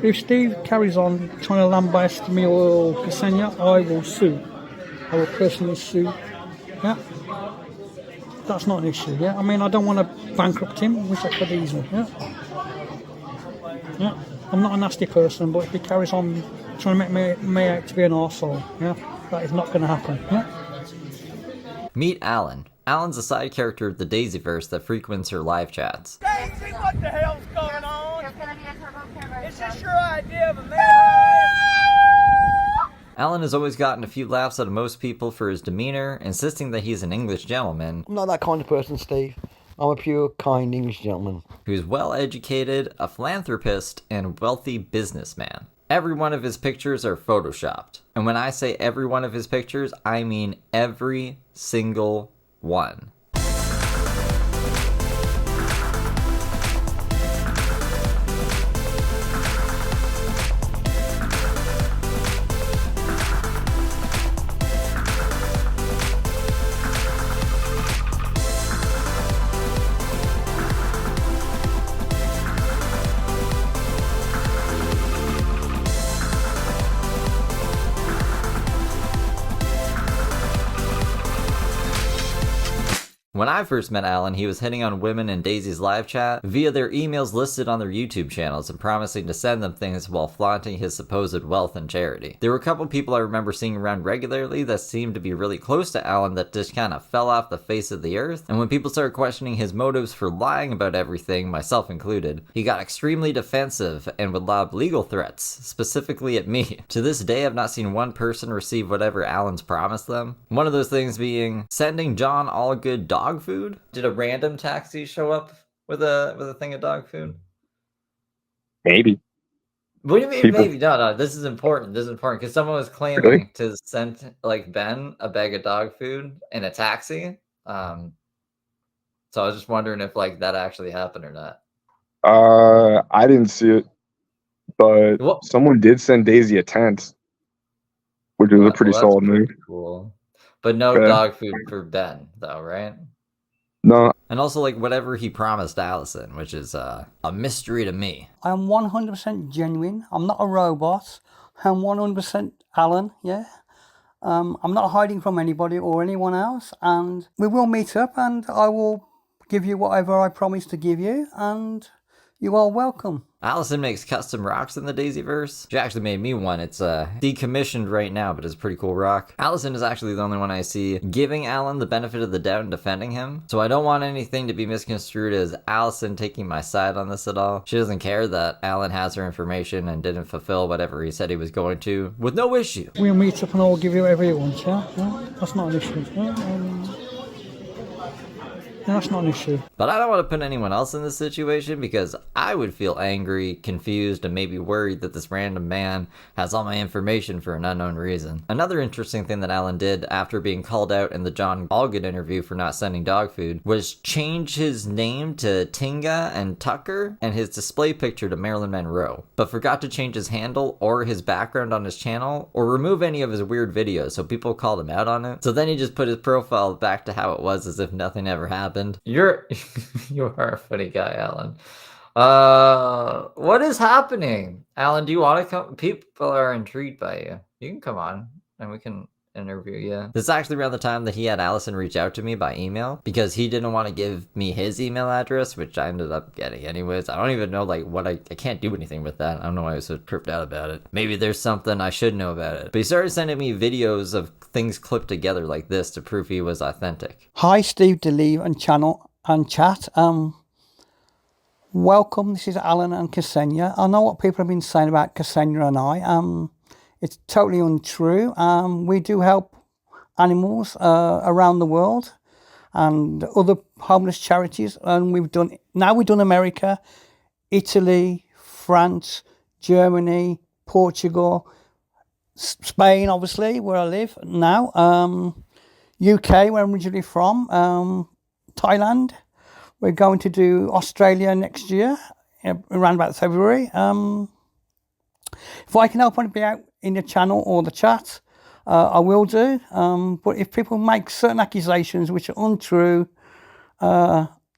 If Steve carries on trying to lambaste me or Ksenia, I will sue. I will personally sue. Yeah. That's not an issue, yeah? I mean, I don't want to bankrupt him, which I could easily, yeah? Yeah. I'm not a nasty person, but if he carries on trying to make me out to be an arsehole, yeah? That is not going to happen, yeah? Meet Alan. Alan's a side character of the Daisyverse that frequents her live chats. Daisy, what the hell's going on? Is this your idea of a manhunt? Alan has always gotten a few laughs out of most people for his demeanor, insisting that he's an English gentleman. I'm not that kind of person, Steve. I'm a pure, kind English gentleman. Who's well-educated, a philanthropist, and a wealthy businessman. Every one of his pictures are photoshopped. And when I say every one of his pictures, I mean every single one. When I first met Alan, he was hitting on women in Daisy's live chat via their emails listed on their YouTube channels and promising to send them things while flaunting his supposed wealth and charity. There were a couple people I remember seeing around regularly that seemed to be really close to Alan that just kind of fell off the face of the earth, and when people started questioning his motives for lying about everything, myself included, he got extremely defensive and would lob legal threats, specifically at me. To this day, I've not seen one person receive whatever Alan's promised them. One of those things being sending John Allgood dog food. Did a random taxi show up with a thing of dog food? Maybe. What do you mean maybe? No, this is important. This is important because someone was claiming to send like Ben a bag of dog food in a taxi. So I was just wondering if like that actually happened or not. I didn't see it, but someone did send Daisy a tent, which was a pretty solid move. Cool. But no dog food for Ben, though, right? No. And also, like, whatever he promised Allison, which is a mystery to me. I am 100% genuine. I'm not a robot. I'm 100% Alan, yeah? I'm not hiding from anybody or anyone else. And we will meet up and I will give you whatever I promised to give you. And you are welcome. Allison makes custom rocks in the Daisyverse. She actually made me one. It's decommissioned right now, but it's a pretty cool rock. Allison is actually the only one I see giving Alan the benefit of the doubt and defending him. So I don't want anything to be misconstrued as Allison taking my side on this at all. She doesn't care that Alan has her information and didn't fulfill whatever he said he was going to, with no issue. We'll meet up and I'll give you whatever you want, yeah? That's not an issue. That's not an issue. But I don't want to put anyone else in this situation because I would feel angry, confused, and maybe worried that this random man has all my information for an unknown reason. Another interesting thing that Alan did after being called out in the John Allgood interview for not sending dog food was change his name to Tinga and Tucker and his display picture to Marilyn Monroe, but forgot to change his handle or his background on his channel or remove any of his weird videos, so people called him out on it. So then he just put his profile back to how it was as if nothing ever happened. You are a funny guy, Alan. What is happening? Alan, do you want to come? People are intrigued by you. You can come on and we can interview you. This is actually around the time that he had Allison reach out to me by email because he didn't want to give me his email address, which I ended up getting anyways. I don't even know like what I can't do anything with that. I don't know why I was so tripped out about it. Maybe there's something I should know about it. But he started sending me videos of things clipped together like this to prove he was authentic. Hi, Steve Delive and channel and chat. Welcome. This is Alan and Ksenia. I know what people have been saying about Ksenia and I. It's totally untrue. We do help animals around the world and other homeless charities. And we've done America, Italy, France, Germany, Portugal, Spain, obviously, where I live now. UK, where I'm originally from. Thailand. We're going to do Australia next year, around about February. If I can help anybody out in the channel or the chat, I will do. But if people make certain accusations which are untrue,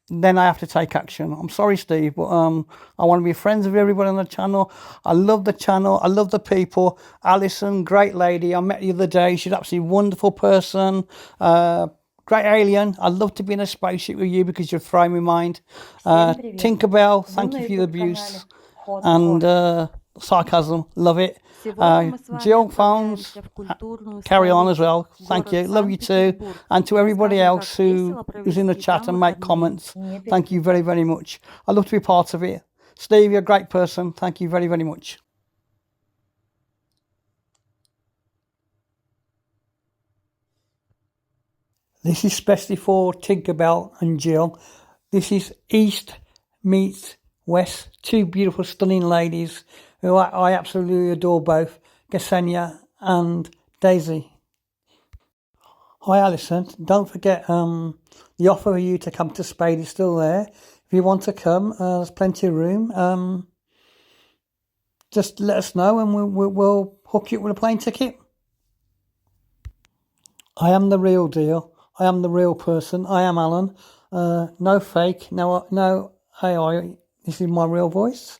then I have to take action. I'm sorry, Steve, but I want to be friends with everybody on the channel. I love the channel. I love the people. Alison, great lady. I met the other day. She's an absolutely wonderful person. Great alien. I'd love to be in a spaceship with you because you're throwing my mind. Tinkerbell, thank you for your abuse and sarcasm. Love it. Jill Phones, carry on as well. Thank you. Love you too. And to everybody else who's in the chat and make comments, thank you very, very much. I love to be part of it. Steve, you're a great person. Thank you very, very much. This is especially for Tinkerbell and Jill. This is East meets West. Two beautiful, stunning ladies who I absolutely adore both, Ksenia and Daisy. Hi Alison, don't forget the offer for you to come to Spade is still there. If you want to come, there's plenty of room. Just let us know and we'll hook you up with a plane ticket. I am the real deal. I am the real person. I am Alan. No fake, no AI. This is my real voice.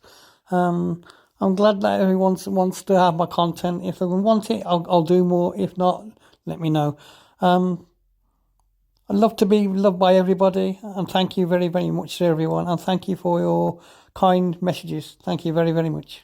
I'm glad that everyone wants to have my content. If they want it, I'll do more. If not, let me know. I'd love to be loved by everybody, and thank you very, very much to everyone, and thank you for your kind messages. Thank you very, very much.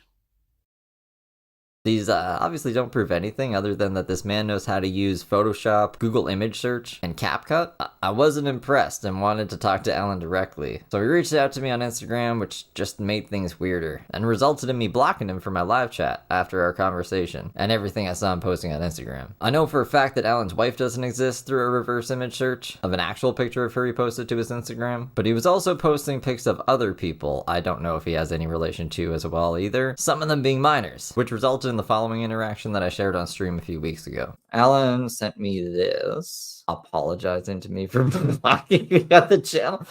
These obviously don't prove anything other than that this man knows how to use Photoshop, Google image search, and CapCut. I wasn't impressed and wanted to talk to Alan directly. So he reached out to me on Instagram, which just made things weirder, and resulted in me blocking him from my live chat after our conversation, and everything I saw him posting on Instagram. I know for a fact that Alan's wife doesn't exist through a reverse image search of an actual picture of her he posted to his Instagram, but he was also posting pics of other people I don't know if he has any relation to as well either, some of them being minors, which resulted in the following interaction that I shared on stream a few weeks ago. Alan sent me this, apologizing to me for blocking me at the channel.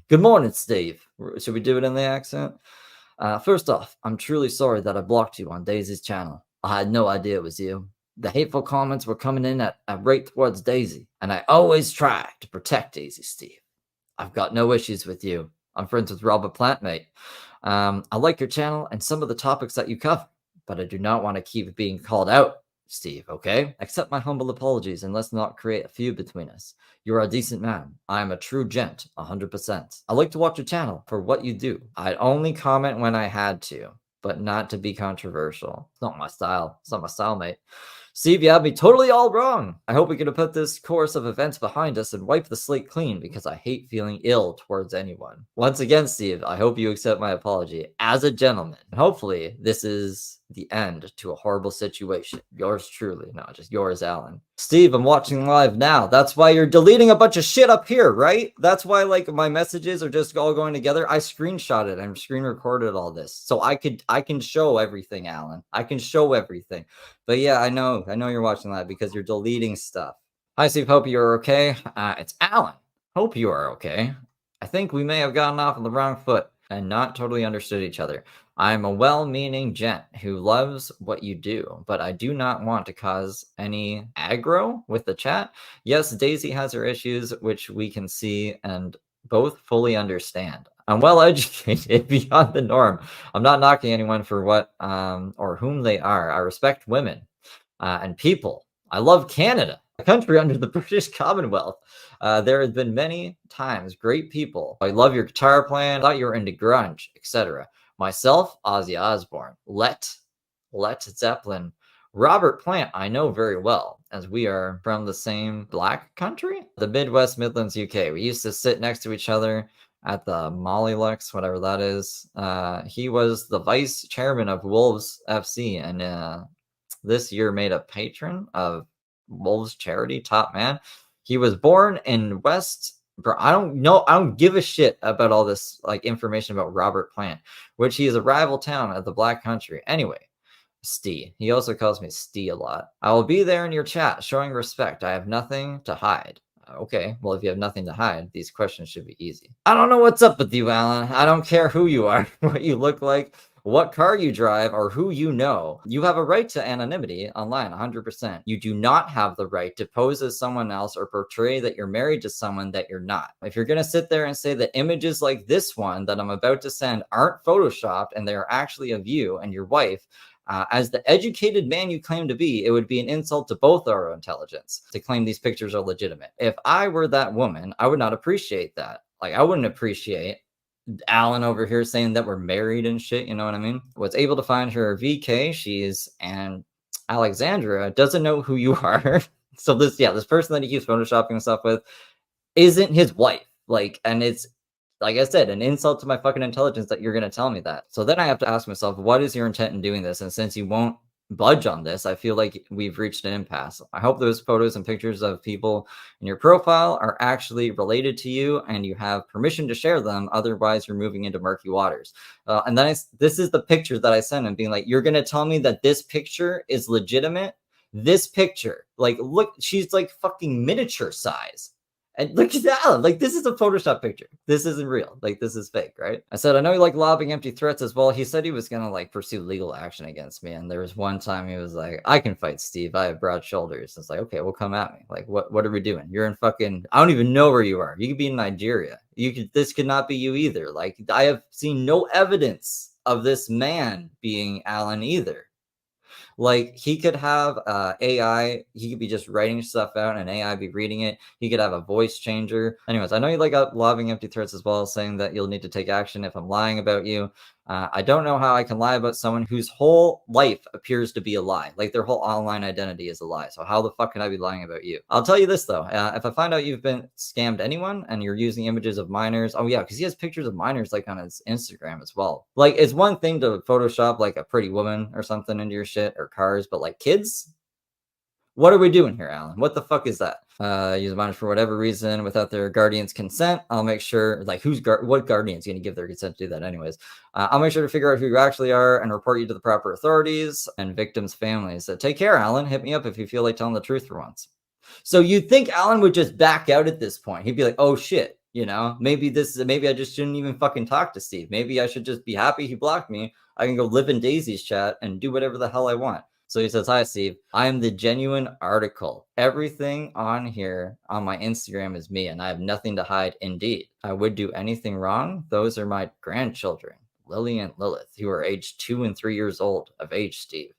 Good morning, Steve. Should we do it in the accent? First off, I'm truly sorry that I blocked you on Daisy's channel. I had no idea it was you. The hateful comments were coming in at rate towards Daisy, and I always try to protect Daisy, Steve. I've got no issues with you. I'm friends with Robert Plant, mate. I like your channel and some of the topics that you cover, but I do not want to keep being called out, Steve, okay? Accept my humble apologies and let's not create a feud between us. You're a decent man. I am a true gent, 100%. I like to watch your channel for what you do. I'd only comment when I had to, but not to be controversial. It's not my style. It's not my style, mate. Steve, you had me totally all wrong. I hope we can put this course of events behind us and wipe the slate clean because I hate feeling ill towards anyone. Once again, Steve, I hope you accept my apology as a gentleman. And hopefully this is the end to a horrible situation. Yours truly, not just yours, Alan. Steve, I'm watching live now. That's why you're deleting a bunch of shit up here, right? That's why like my messages are just all going together. I screenshotted and screen recorded all this. So I can show everything, Alan. I can show everything. But yeah, I know you're watching live because you're deleting stuff. Hi, Steve. Hope you're okay. It's Alan. Hope you are okay. I think we may have gotten off on the wrong foot and not totally understood each other. I'm a well-meaning gent who loves what you do, but I do not want to cause any aggro with the chat. Yes, Daisy has her issues, which we can see and both fully understand. I'm well educated beyond the norm. I'm not knocking anyone for what or whom they are. I respect women and people. I love Canada, a country under the British Commonwealth. There have been many times great people. I love your guitar playing. I thought you were into grunge, etc. Myself, Ozzy Osbourne, Led Zeppelin, Robert Plant, I know very well, as we are from the same black country, the Midwest, Midlands, UK. We used to sit next to each other at the Mollylux, whatever that is. He was the vice chairman of Wolves FC, and this year made a patron of Wolves charity, top man. He was born in West. Bro, I don't give a shit about all this like information about Robert Plant, which he is a rival town of the Black Country. Anyway, Stee. He also calls me Stee a lot. I will be there in your chat, showing respect. I have nothing to hide. Okay, well, if you have nothing to hide, these questions should be easy. I don't know what's up with you, Alan. I don't care who you are, what you look like, what car you drive, or who you know. You have a right to anonymity online, 100%. You do not have the right to pose as someone else or portray that you're married to someone that you're not. If you're going to sit there and say that images like this one that I'm about to send aren't photoshopped and they are actually of you and your wife, as the educated man you claim to be, it would be an insult to both our intelligence to claim these pictures are legitimate. If I were that woman, I would not appreciate that. Like, I wouldn't appreciate Alan over here saying that we're married and shit, you know what I mean? Was able to find her VK, and Alexandra doesn't know who you are. So this person that he keeps photoshopping stuff with isn't his wife. Like, and it's, like I said, an insult to my fucking intelligence that you're going to tell me that. So then I have to ask myself, what is your intent in doing this? And since you won't budge on this, I feel like we've reached an impasse. I hope those photos and pictures of people in your profile are actually related to you and you have permission to share them. Otherwise, you're moving into murky waters. And then this is the picture that I sent him, being like, you're going to tell me that this picture is legitimate? This picture, like, look, she's like fucking miniature size. And look at that. Like, this is a Photoshop picture. This isn't real. Like, this is fake, right? I said, I know you like lobbing empty threats as well. He said he was going to, like, pursue legal action against me. And there was one time he was like, I can fight Steve. I have broad shoulders. It's like, okay, well, come at me. Like, what are we doing? You're in fucking, I don't even know where you are. You could be in Nigeria. This could not be you either. Like, I have seen no evidence of this man being Alan either. Like, he could have AI. He could be just writing stuff out and AI be reading it. He could have a voice changer. Anyways, I know you like lobbing empty threats as well, saying that you'll need to take action if I'm lying about you. I don't know how I can lie about someone whose whole life appears to be a lie. Like, their whole online identity is a lie. So how the fuck can I be lying about you? I'll tell you this, though. If I find out you've been scammed anyone and you're using images of minors, oh yeah, because he has pictures of minors like on his Instagram as well. Like, it's one thing to Photoshop like a pretty woman or something into your shit or cars, but like kids? What are we doing here, Alan? What the fuck is that? Use minors for whatever reason without their guardian's consent. I'll make sure, like, what guardian's going to give their consent to do that anyways? I'll make sure to figure out who you actually are and report you to the proper authorities and victims' families. So take care, Alan. Hit me up if you feel like telling the truth for once. So you'd think Alan would just back out at this point. He'd be like, oh shit, you know, maybe I just shouldn't even fucking talk to Steve. Maybe I should just be happy he blocked me. I can go live in Daisy's chat and do whatever the hell I want. So he says, hi, Steve. I am the genuine article. Everything on here on my Instagram is me, and I have nothing to hide. Indeed, I would do anything wrong. Those are my grandchildren, Lily and Lilith, who are aged 2 and 3 years old of age, Steve.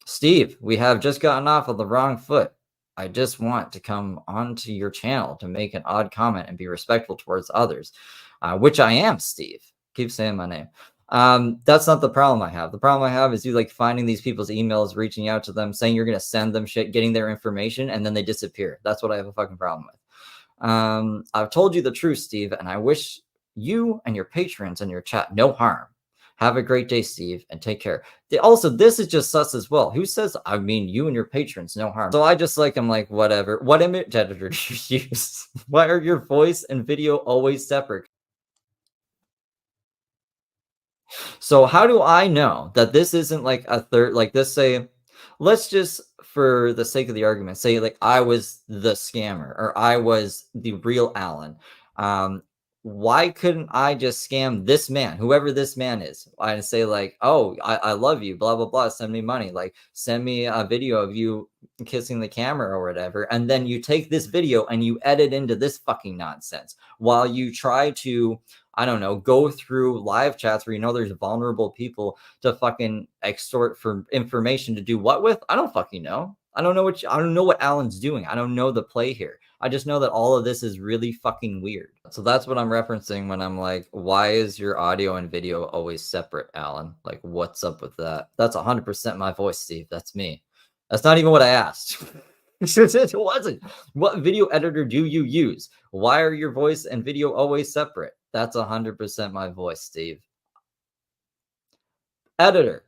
Steve, we have just gotten off on the wrong foot. I just want to come onto your channel to make an odd comment and be respectful towards others, which I am, Steve. Keep saying my name. That's not the problem I have. The problem I have is you like finding these people's emails, reaching out to them, saying you're going to send them shit, getting their information, and then they disappear. That's what I have a fucking problem with. I've told you the truth, Steve, and I wish you and your patrons and your chat no harm. Have a great day, Steve, and take care. Also, this is just sus as well. Who says, I mean, you and your patrons, no harm? So I just like, I'm like, whatever. What image editor do you use? Why are your voice and video always separate? So how do I know that this isn't like a third, like this, say, let's just, for the sake of the argument, say like I was the scammer or I was the real Alan. Why couldn't I just scam this man, whoever this man is, and say like, oh, I love you, blah, blah, blah, send me money, like send me a video of you kissing the camera or whatever. And then you take this video and you edit into this fucking nonsense while you try to, I don't know, go through live chats where you know there's vulnerable people to fucking extort for information to do what with? I don't fucking know. I don't know what Alan's doing. I don't know the play here. I just know that all of this is really fucking weird. So that's what I'm referencing when I'm like, why is your audio and video always separate, Alan? Like, what's up with that? That's 100% my voice, Steve. That's me. That's not even what I asked. It wasn't. What video editor do you use? Why are your voice and video always separate? That's 100% my voice, Steve. Editor.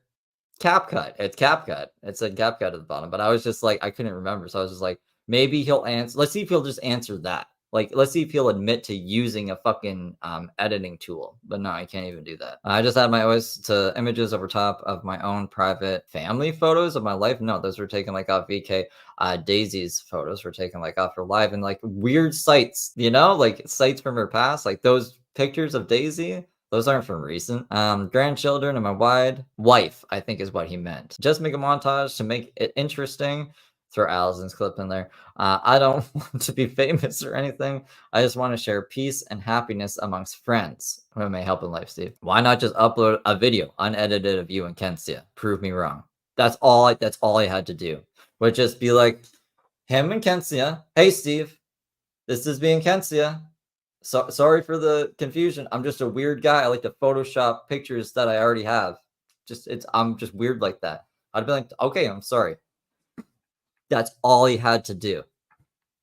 CapCut. It's CapCut. It said CapCut at the bottom, but I was just like, I couldn't remember. So I was just like, maybe he'll answer. Let's see if he'll just answer that. Like, let's see if he'll admit to using a fucking editing tool. But no, I can't even do that. I just add my voice to images over top of my own private family photos of my life. No, those were taken like off VK. Daisy's photos were taken like off her live and like weird sites, you know, like sites from her past, like those pictures of Daisy. Those aren't from recent. Grandchildren and my wife, I think is what he meant. Just make a montage to make it interesting. Throw Allison's clip in there. I don't want to be famous or anything. I just want to share peace and happiness amongst friends. Who may help in life, Steve? Why not just upload a video unedited of you and Kensia? Prove me wrong. That's all I had to do. Would just be like, him and Kensia. Hey, Steve, this is me and Kensia. So sorry for the confusion. I'm just a weird guy. I like to Photoshop pictures that I already have. I'm just weird like that. I'd be like, okay, I'm sorry. That's all he had to do.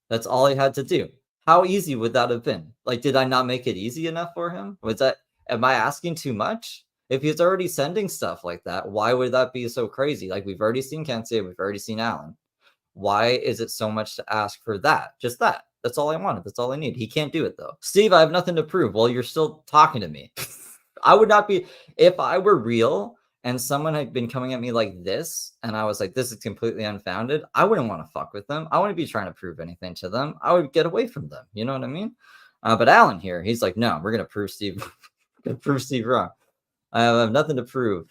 That's all he had to do. How easy would that have been? Like, did I not make it easy enough for him? Am I asking too much? If he's already sending stuff like that, why would that be so crazy? Like, we've already seen Kenzie, we've already seen Alan. Why is it so much to ask for that? Just that. That's all I wanted. That's all I need. He can't do it, though. Steve, I have nothing to prove. Well, you're still talking to me. I would not be, if I were real and someone had been coming at me like this, and I was like, this is completely unfounded, I wouldn't want to fuck with them. I wouldn't be trying to prove anything to them. I would get away from them. You know what I mean? But Alan here, he's like, no, we're going to prove Steve, wrong. I have nothing to prove.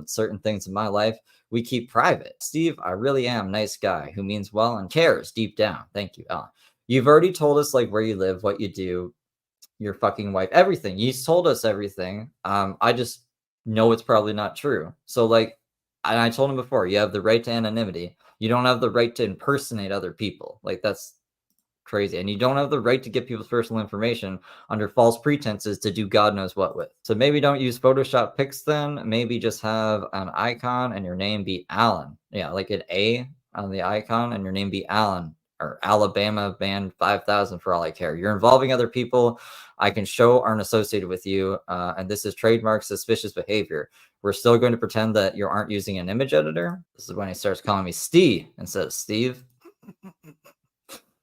Certain things in my life we keep private. Steve, I really am a nice guy who means well and cares deep down. Thank you, Alan. You've already told us like where you live, what you do, your fucking wife, everything. You've told us everything. I just know it's probably not true. So like, and I told him before, you have the right to anonymity. You don't have the right to impersonate other people. Like that's crazy. And you don't have the right to get people's personal information under false pretenses to do God knows what with. So maybe don't use Photoshop pics then. Maybe just have an icon and your name be Alan. Yeah, like an A on the icon and your name be Alan. Or Alabama band 5,000 for all I care. You're involving other people I can show aren't associated with you. And this is trademark suspicious behavior. We're still going to pretend that you aren't using an image editor. This is when he starts calling me Steve instead of Steve.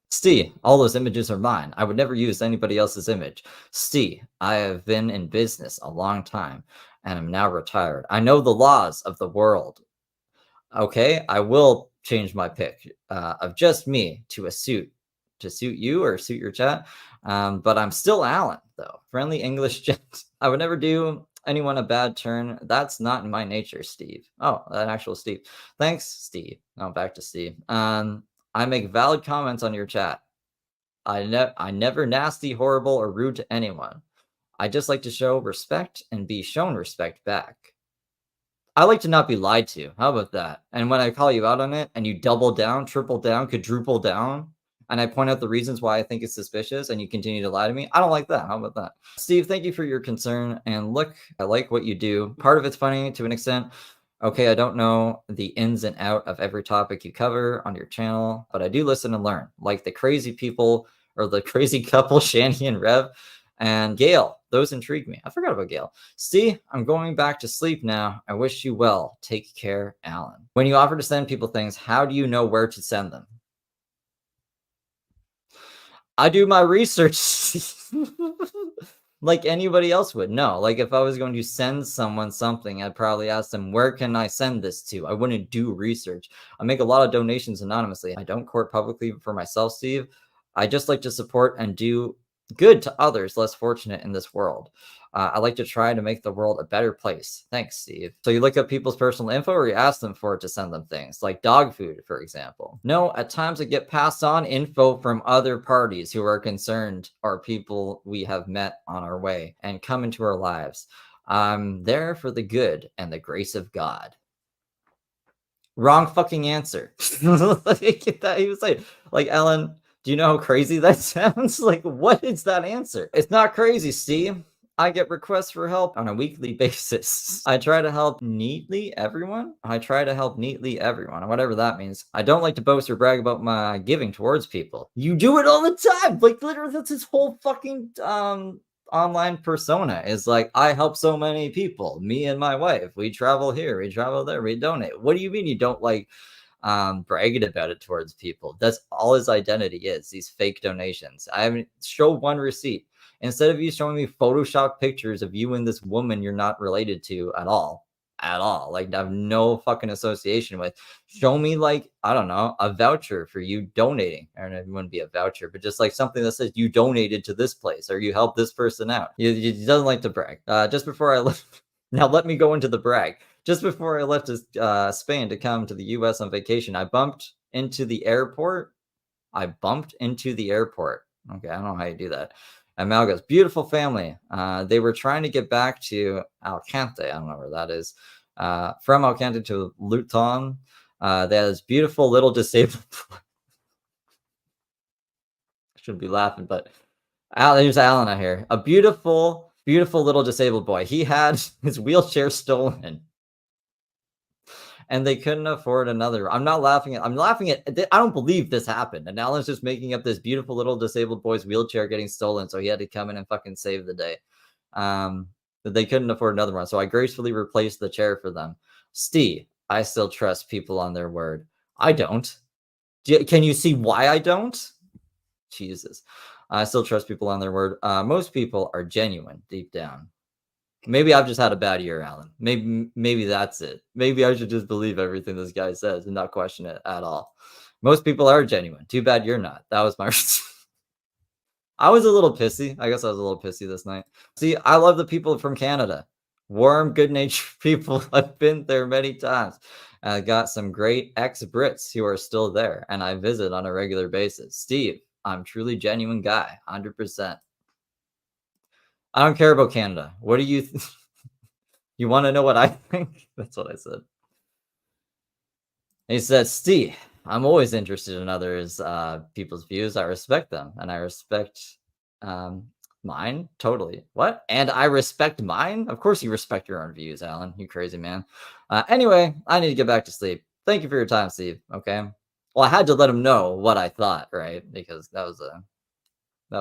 Steve, all those images are mine. I would never use anybody else's image. Steve, I have been in business a long time and am now retired. I know the laws of the world. Okay, I will change my pick of just me to a suit to suit you or suit your chat. But I'm still Alan, though. Friendly English gent. I would never do anyone a bad turn. That's not in my nature, Steve. Oh, that actual Steve. Thanks, Steve. Now back to Steve. I make valid comments on your chat. I never nasty, horrible, or rude to anyone. I just like to show respect and be shown respect back. I like to not be lied to. How about that? And when I call you out on it and you double down, triple down, quadruple down, and I point out the reasons why I think it's suspicious and you continue to lie to me, I don't like that. How about that? Steve, thank you for your concern. And look, I like what you do. Part of it's funny to an extent. Okay, I don't know the ins and out of every topic you cover on your channel, but I do listen and learn. Like the crazy people or the crazy couple, Shanny and Rev. And Gail, those intrigue me. I forgot about Gail. See, I'm going back to sleep now. I wish you well. Take care, Alan. When you offer to send people things, how do you know where to send them? I do my research like anybody else would. No, like if I was going to send someone something, I'd probably ask them, where can I send this to? I wouldn't do research. I make a lot of donations anonymously. I don't court publicly for myself, Steve. I just like to support and do good to others less fortunate in this world. I like to try to make the world a better place. Thanks, Steve. So you look up people's personal info or you ask them for it to send them things like dog food, for example? No, at times I get passed on info from other parties who are concerned or people we have met on our way and come into our lives. I'm there for the good and the grace of God. Wrong fucking answer. That he was like, Ellen, do you know how crazy that sounds? Like, what is that answer? It's not crazy, Steve. I get requests for help on a weekly basis. I try to help neatly everyone. Whatever that means. I don't like to boast or brag about my giving towards people. You do it all the time. Like, literally, that's his whole fucking online persona is like, I help so many people. Me and my wife. We travel here. We travel there. We donate. What do you mean you don't like bragging about it towards people? That's all his identity is, these fake donations. I haven't showed one receipt. Instead of you showing me Photoshop pictures of you and this woman you're not related to at all, at all. Like, I have no fucking association with. Show me, like, I don't know, a voucher for you donating. I don't know, it wouldn't be a voucher, but just like something that says you donated to this place or you helped this person out. He doesn't like to brag. Just before I left, now let me go into the brag. Just before I left Spain to come to the U.S. on vacation, I bumped into the airport. Okay, I don't know how you do that. And Malga's beautiful family. They were trying to get back to Alicante. I don't know where that is. From Alicante to Luton. They had this beautiful little disabled. I shouldn't be laughing, but there's Alan out here. A beautiful, beautiful little disabled boy. He had his wheelchair stolen. And they couldn't afford another. I'm laughing at. I don't believe this happened. And Alan's just making up this beautiful little disabled boy's wheelchair getting stolen, so he had to come in and fucking save the day. That they couldn't afford another one, so I gracefully replaced the chair for them. Steve, I still trust people on their word. I don't. Can you see why I don't? Jesus, I still trust people on their word. Most people are genuine deep down. Maybe I've just had a bad year, Alan. Maybe that's it. Maybe I should just believe everything this guy says and not question it at all. Most people are genuine. Too bad you're not. That was my. I was a little pissy. I guess I was a little pissy this night. See, I love the people from Canada. Warm, good-natured people. I've been there many times. I got some great ex-Brits who are still there, and I visit on a regular basis. Steve, I'm truly genuine guy, 100%. I don't care about Canada. What do you you want to know what I think? That's what I said. He said, Steve, I'm always interested in others people's views. I respect them, and I respect mine totally. What? And I respect mine? Of course you respect your own views, Alan. You crazy man. Anyway, I need to get back to sleep. Thank you for your time, Steve. Okay. Well, I had to let him know what I thought, right? Because that was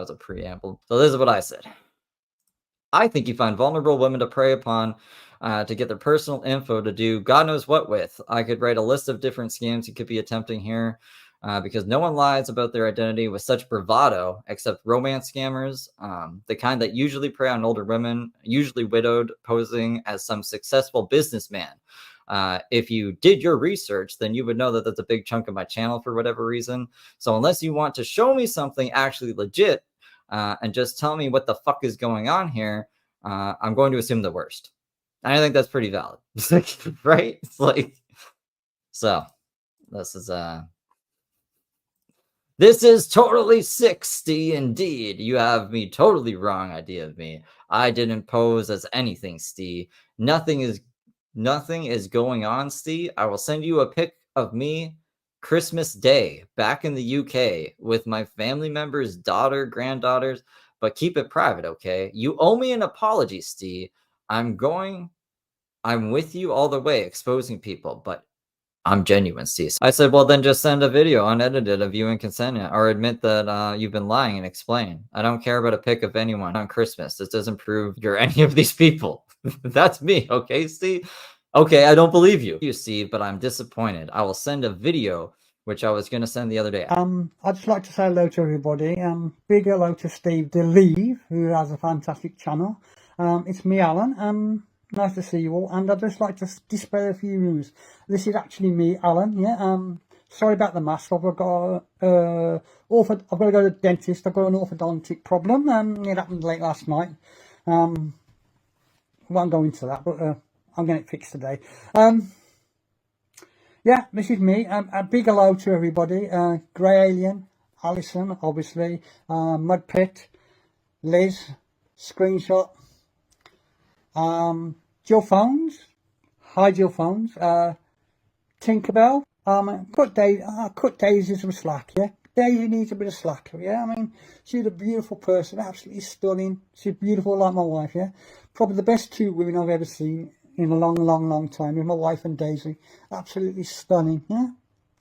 a preamble. So this is what I said. I think you find vulnerable women to prey upon to get their personal info to do God knows what with. I could write a list of different scams you could be attempting here because no one lies about their identity with such bravado except romance scammers, the kind that usually prey on older women, usually widowed, posing as some successful businessman. If you did your research, then you would know that that's a big chunk of my channel for whatever reason. So unless you want to show me something actually legit, and just tell me what the fuck is going on here, I'm going to assume the worst. And I think that's pretty valid. Right? It's like, so this is totally 60 indeed. You have me totally wrong idea of me. I didn't pose as anything, Steve. Nothing is going on, Steve. I will send you a pic of me Christmas Day back in the UK with my family members, granddaughters, but keep it private, okay? You owe me an apology, Steve. I'm with you all the way, exposing people, but I'm genuine, Steve. I said, well, then just send a video unedited of you and Ksenia, or admit that you've been lying and explain. I don't care about a pic of anyone on Christmas. This doesn't prove you're any of these people. That's me, okay, Steve? Okay, I don't believe you, Steve, but I'm disappointed. I will send a video, which I was going to send the other day. I'd just like to say hello to everybody. Big hello to Steve Delive, who has a fantastic channel. It's me, Alan. Nice to see you all. And I'd just like to display a few news. This is actually me, Alan. Yeah. Sorry about the mask. I've got I've got to go to the dentist. I've got an orthodontic problem. It happened late last night. I won't go into that, but I'm getting it fixed today. Yeah, this is me. A big hello to everybody. Grey Alien, Alison, obviously, Mud Pit, Liz, Screenshot, Jill Phones, hi Jill Phones, Tinkerbell. Cut Daisy some slack, yeah. Daisy needs a bit of slack, yeah. I mean, she's a beautiful person, absolutely stunning. She's beautiful like my wife, yeah. Probably the best two women I've ever seen in a long, long, long time, with my wife and Daisy. Absolutely stunning, yeah?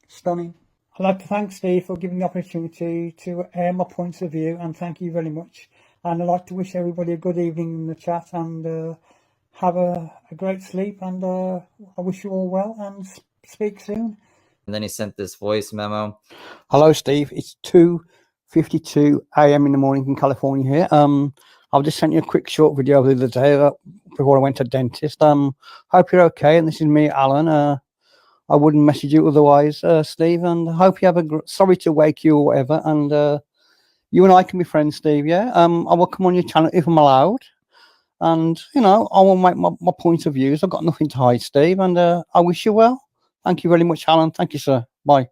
Stunning. I'd like to thank Steve for giving me the opportunity to air my points of view, and thank you very much. And I'd like to wish everybody a good evening in the chat, and have a great sleep, and I wish you all well, and speak soon. And then he sent this voice memo. Hello, Steve. It's 2:52 a.m. in the morning in California here. I've just sent you a quick short video the other day before I went to dentist. Hope you're okay. And this is me, Alan. I wouldn't message you otherwise, Steve. And I hope you have sorry to wake you or whatever. And you and I can be friends, Steve. Yeah. I will come on your channel if I'm allowed. And I will make my point of views. I've got nothing to hide, Steve. And I wish you well. Thank you very much, Alan. Thank you, sir. Bye.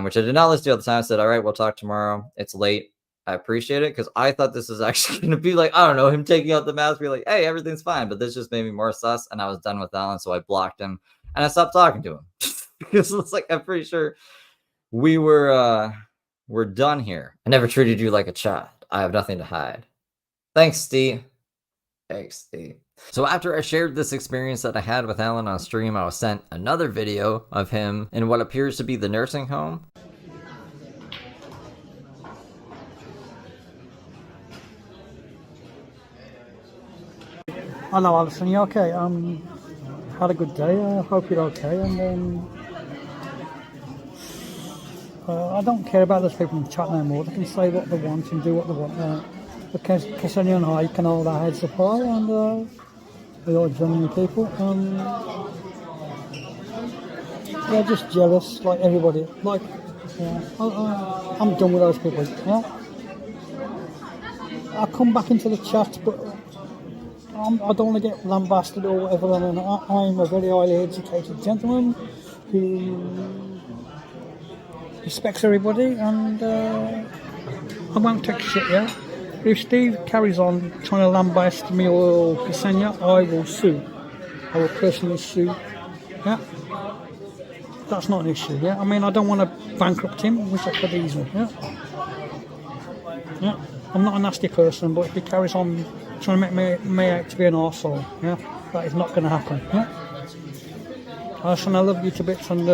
Which I did not listen to at the time. I said, all right, we'll talk tomorrow. It's late. I appreciate it because I thought this was actually going to be like, I don't know, him taking out the mask, be like, hey, everything's fine. But this just made me more sus. And I was done with Alan. So I blocked him and I stopped talking to him because it's like, I'm pretty sure we're done here. I never treated you like a child. I have nothing to hide. Thanks, Steve. Thanks, Steve. So after I shared this experience that I had with Alan on stream, I was sent another video of him in what appears to be the nursing home. Hello, Alison. You okay? Had a good day. I hope you're okay. And I don't care about those people in the chat no more. They can say what they want and do what they want. Because Ksenia and I can hold our heads up high, and we are genuine people. They're just jealous, like everybody. Like, I'm done with those people. Yeah, I'll come back into the chat, but I don't want to get lambasted or whatever. And I'm a very highly educated gentleman who respects everybody, and I won't take shit. Yeah. If Steve carries on trying to lambaste me or Ksenia, I will sue. I will personally sue. Yeah, that's not an issue. Yeah, I mean, I don't want to bankrupt him, which I could easily. Yeah, yeah. I'm not a nasty person, but if he carries on trying to make me out to be an arsehole, yeah, that is not going to happen. Yeah, Alison, I love you to bits, and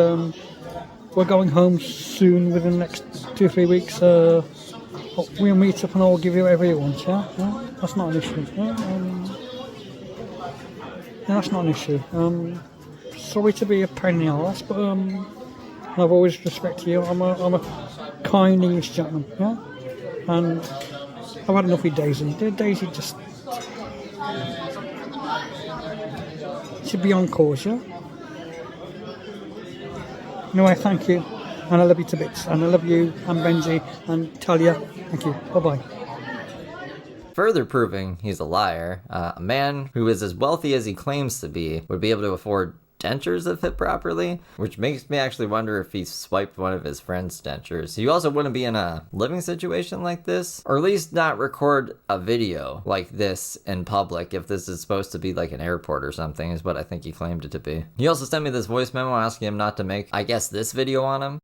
we're going home soon within the next 2 or 3 weeks. We'll meet up and I'll give you whatever you want, yeah? Yeah? That's not an issue, yeah? That's not an issue. Sorry to be a pain in the arse, but I've always respected you. I'm a kind English gentleman, yeah? And I've had enough with Daisy. Daisy just should be on course, yeah? Anyway, thank you. And I love you to bits. And I love you and Benji and Talia. Thank you. Bye-bye. Further proving he's a liar, a man who is as wealthy as he claims to be would be able to afford dentures that fit properly, which makes me actually wonder if he swiped one of his friend's dentures. He also wouldn't be in a living situation like this, or at least not record a video like this in public if this is supposed to be like an airport or something, is what I think he claimed it to be. He also sent me this voice memo asking him not to make, I guess, this video on him.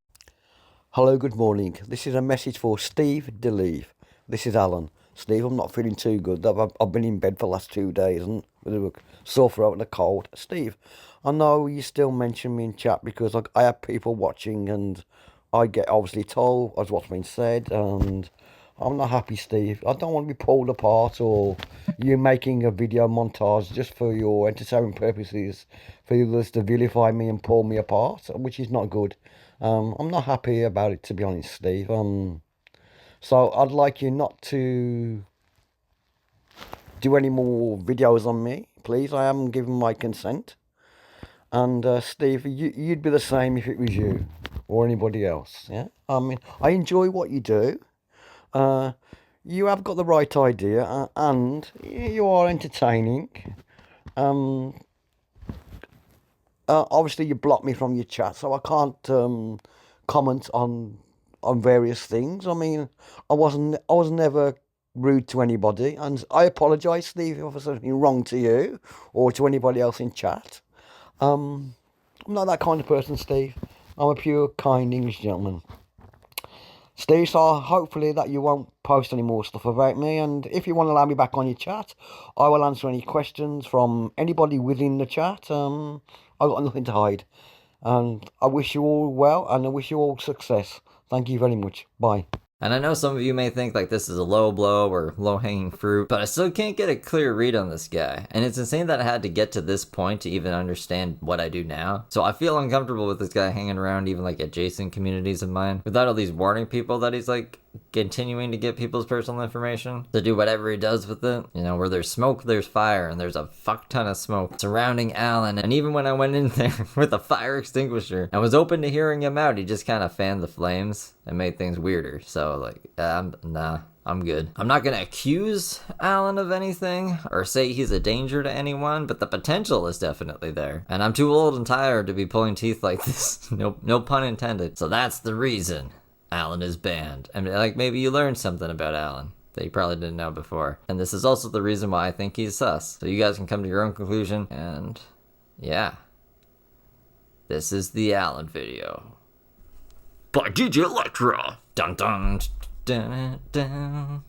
Hello, good morning. This is a message for Steve Delive. This is Alan. Steve, I'm not feeling too good. I've been in bed for the last 2 days and with a sore throat and a cold. Steve, I know you still mention me in chat because I have people watching and I get obviously told as what's been said, and I'm not happy, Steve. I don't want to be pulled apart or you making a video montage just for your entertainment purposes, for others to vilify me and pull me apart, which is not good. I'm not happy about it, to be honest, Steve. So I'd like you not to do any more videos on me, please. I haven't given my consent. And Steve, you'd be the same if it was you or anybody else. Yeah, I mean, I enjoy what you do. You have got the right idea, and you are entertaining. Obviously, you blocked me from your chat, so I can't comment on various things. I mean, I was never rude to anybody, and I apologise, Steve, if I said something wrong to you or to anybody else in chat. I'm not that kind of person, Steve. I'm a pure, kind English gentleman. Steve, so hopefully that you won't post any more stuff about me, and if you want to allow me back on your chat, I will answer any questions from anybody within the chat. I've got nothing to hide, and I wish you all well, and I wish you all success. Thank you very much. Bye. And I know some of you may think like this is a low blow or low-hanging fruit, but I still can't get a clear read on this guy. And it's insane that I had to get to this point to even understand what I do now. So I feel uncomfortable with this guy hanging around even like adjacent communities of mine without all these warning people that he's like continuing to get people's personal information to do whatever he does with it. You know, where there's smoke, there's fire, and there's a fuck ton of smoke surrounding Alan. And even when I went in there with a fire extinguisher, I was open to hearing him out. He just kind of fanned the flames and made things weirder. So, like, nah. I'm good. I'm not gonna accuse Alan of anything or say he's a danger to anyone, but the potential is definitely there. And I'm too old and tired to be pulling teeth like this. No pun intended. So that's the reason Alan is banned. And like, maybe you learned something about Alan that you probably didn't know before. And this is also the reason why I think he's sus. So you guys can come to your own conclusion. And yeah, this is the Alan video by DJ Electra. Dun dun dun dun.